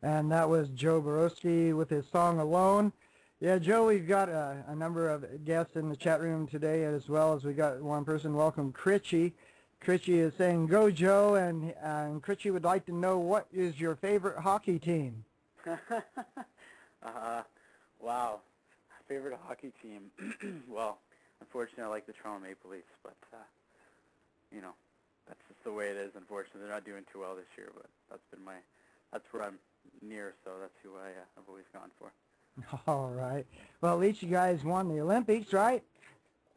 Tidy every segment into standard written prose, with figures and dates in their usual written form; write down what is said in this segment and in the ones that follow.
And that was Joe Borowsky with his song Alone. Yeah, Joe, we've got a number of guests in the chat room today, as well as we got one person. Welcome, Critchy. Critchy is saying, "Go, Joe," and Critchy would like to know, what is your favorite hockey team? uh, wow. Favorite hockey team? Well, unfortunately, I like the Toronto Maple Leafs, but, you know, that's just the way it is, unfortunately. They're not doing too well this year, but that's where I'm near, so that's who I've always gone for. All right. Well, at least you guys won the Olympics, right?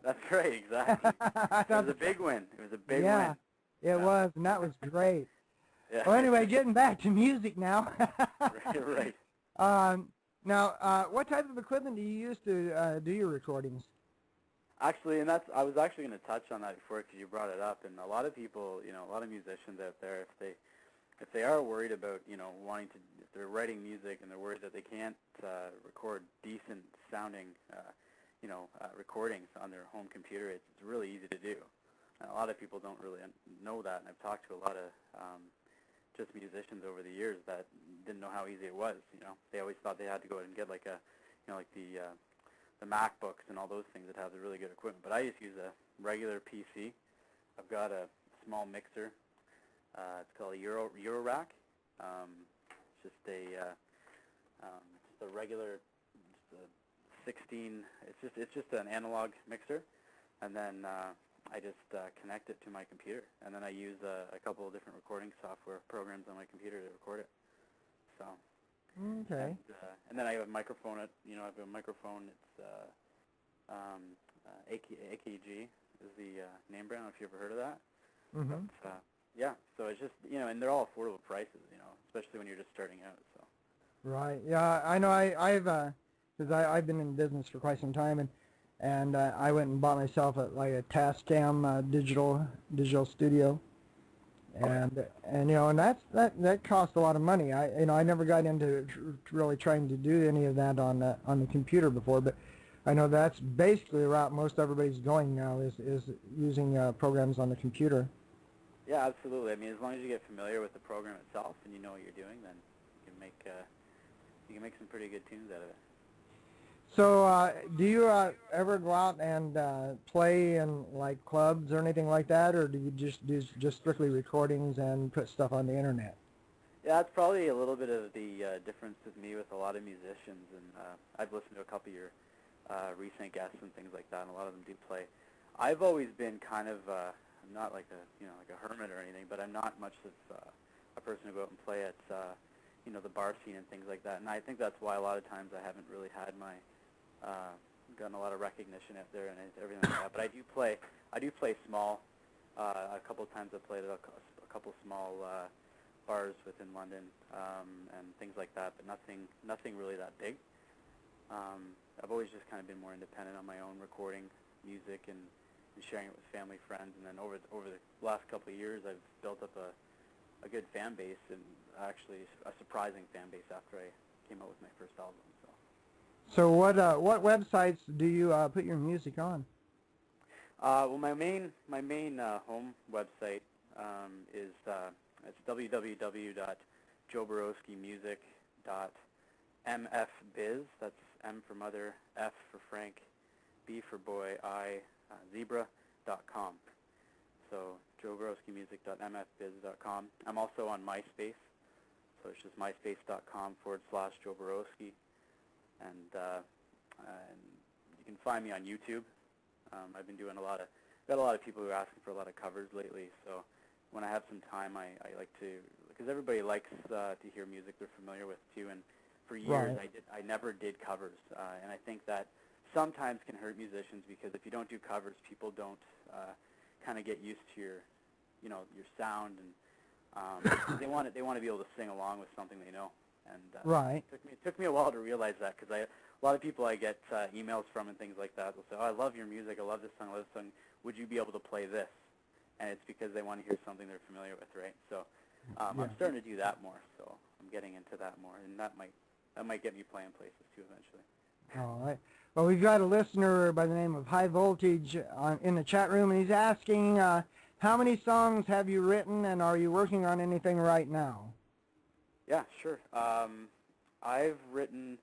That's right, exactly. It was a big win. It was a big win. Yeah, it was, and that was great. Yeah. Well, anyway, getting back to music now. Right. Now, what type of equipment do you use to do your recordings? Actually, and I was actually going to touch on that before because you brought it up, and a lot of people, a lot of musicians out there, if they are worried about, if they're writing music and they're worried that they can't record decent sounding, recordings on their home computer, it's really easy to do. And a lot of people don't really know that, and I've talked to a lot of just musicians over the years that didn't know how easy it was. They always thought they had to go out and get like the MacBooks and all those things that have the really good equipment. But I just use a regular PC. I've got a small mixer. It's called a Euro Rack. It's just a regular, just a 16. It's just an analog mixer, and then I just connect it to my computer, and then I use a couple of different recording software programs on my computer to record it. So. Okay. And then I have a microphone. I have a microphone. It's AKG is the name brand. I don't know if you ever heard of that. Mm-hmm. But, yeah. So it's just and they're all affordable prices. Especially when you're just starting out. So. Right. Yeah, I know. I've been in business for quite some time, and I went and bought myself a Tascam digital studio. And that cost a lot of money. I never got into really trying to do any of that on the computer before, but I know that's basically the route most everybody's going now is using programs on the computer. Yeah, absolutely. I mean, as long as you get familiar with the program itself and you know what you're doing, then you can make some pretty good tunes out of it. So, do you ever go out and play in like clubs or anything like that, or do you just do strictly recordings and put stuff on the internet? Yeah, that's probably a little bit of the difference with me with a lot of musicians, and I've listened to a couple of your recent guests and things like that, and a lot of them do play. I've always been kind of I'm not like a hermit or anything, but I'm not much of a person to go out and play at the bar scene and things like that, and I think that's why a lot of times I haven't really had my gotten a lot of recognition out there and everything like that. But I do play small. A couple of times I played at a couple small bars within London and things like that, but nothing really that big. I've always just kind of been more independent on my own, recording music and sharing it with family, friends, and then over the last couple of years, I've built up a good fan base, and actually a surprising fan base after I came out with my first album. So what websites do you put your music on? Well, my main home website is it's www.joeborowskimusic.mfbiz. That's M for mother, F for Frank, B for boy, I zebra.com. So joeborowskimusic.mfbiz.com. I'm also on MySpace, so it's just myspace.com/Joe Borowsky. And you can find me on YouTube. I've been doing got a lot of people who are asking for a lot of covers lately, so when I have some time, I like to, because everybody likes to hear music they're familiar with too, and for years I never did covers, and I think that sometimes can hurt musicians, because if you don't do covers, people don't kind of get used to your sound, and they want to be able to sing along with something they know. And it took me a while to realize that, because a lot of people I get emails from and things like that will say, "Oh, I love your music. I love this song. I love this song. Would you be able to play this?" And it's because they want to hear something they're familiar with, right? So I'm starting to do that more. So I'm getting into that more, and that might get me playing places too eventually. All right. Well, we've got a listener by the name of High Voltage in the chat room, and he's asking, how many songs have you written, and are you working on anything right now? Yeah, sure. I've written,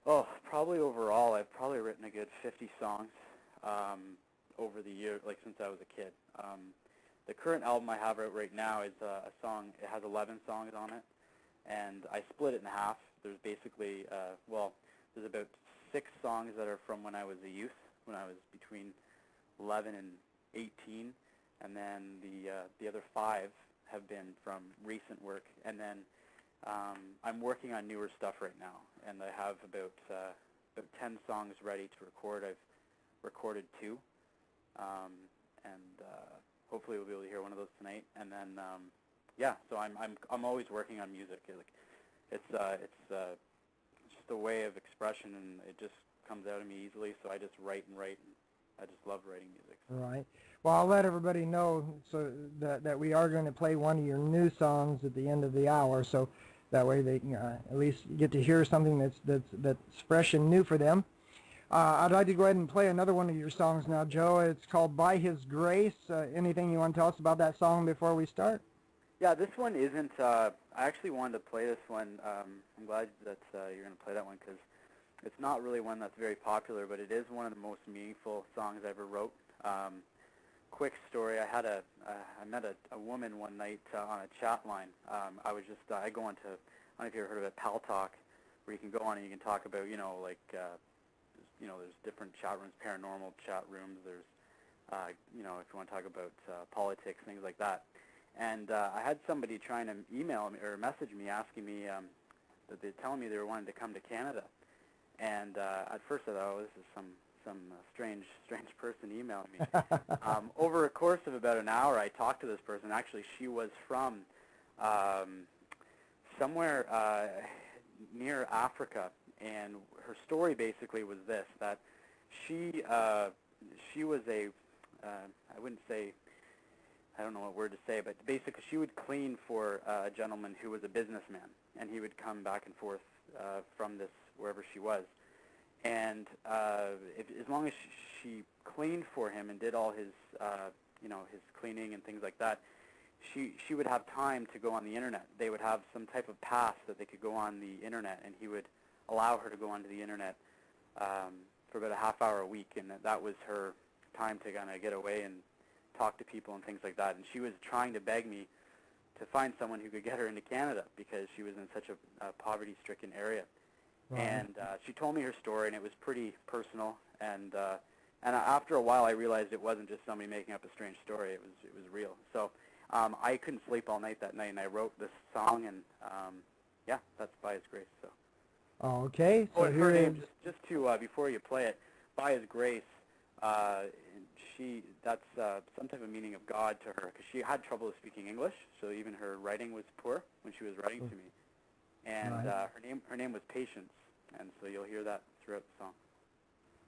probably overall, I've probably written a good 50 songs over the year, like since I was a kid. The current album I have out right now is a song. It has 11 songs on it, and I split it in half. There's basically, there's about 6 songs that are from when I was a youth, when I was between 11 and 18, and then the other 5 have been from recent work, and then I'm working on newer stuff right now, and I have about 10 songs ready to record. I've recorded 2, and hopefully we'll be able to hear one of those tonight. And then so I'm always working on music. It's just a way of expression, and it just comes out of me easily. So I just write and write, and I just love writing music. So. Right. Well, I'll let everybody know so that we are going to play one of your new songs at the end of the hour, so that way they can at least get to hear something that's fresh and new for them. I'd like to go ahead and play another one of your songs now, Joe. It's called By His Grace. Anything you want to tell us about that song before we start? Yeah, this one isn't, I actually wanted to play this one. I'm glad that you're going to play that one, because it's not really one that's very popular, but it is one of the most meaningful songs I ever wrote. Quick story, I met a woman one night on a chat line. I go on to, I don't know if you've ever heard of it, Pal Talk, where you can go on and you can talk about, there's different chat rooms, paranormal chat rooms, there's, if you want to talk about politics, things like that. And I had somebody trying to email me or message me asking me that they're telling me they were wanting to come to Canada. And at first I thought, this is some strange person emailing me. Over a course of about an hour, I talked to this person. Actually, she was from somewhere near Africa, and her story basically was this: that she was I wouldn't say, I don't know what word to say, but basically she would clean for a gentleman who was a businessman, and he would come back and forth from this wherever she was. And as long as she cleaned for him and did all his, his cleaning and things like that, she would have time to go on the internet. They would have some type of pass that they could go on the internet, and he would allow her to go onto the internet for about a half hour a week, and that was her time to kind of get away and talk to people and things like that. And she was trying to beg me to find someone who could get her into Canada, because she was in such a poverty-stricken area. Right. And she told me her story, and it was pretty personal. And after a while, I realized it wasn't just somebody making up a strange story. It was real. So I couldn't sleep all night that night, and I wrote this song, and that's By His Grace. So. Okay. So her name, just to before you play it, By His Grace. That's some type of meaning of God to her, because she had trouble speaking English, so even her writing was poor when she was writing to me. And right. her name was Patience, and so you'll hear that throughout the song.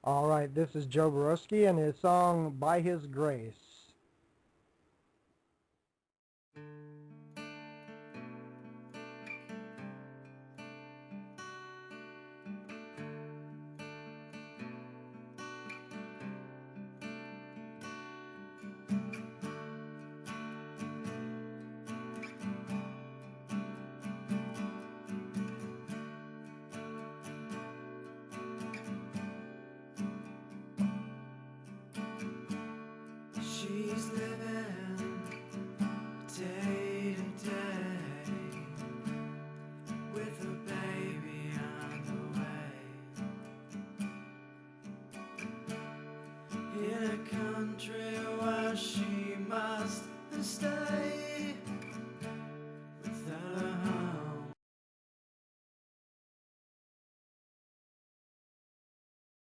All right, this is Joe Borowsky and his song By His Grace.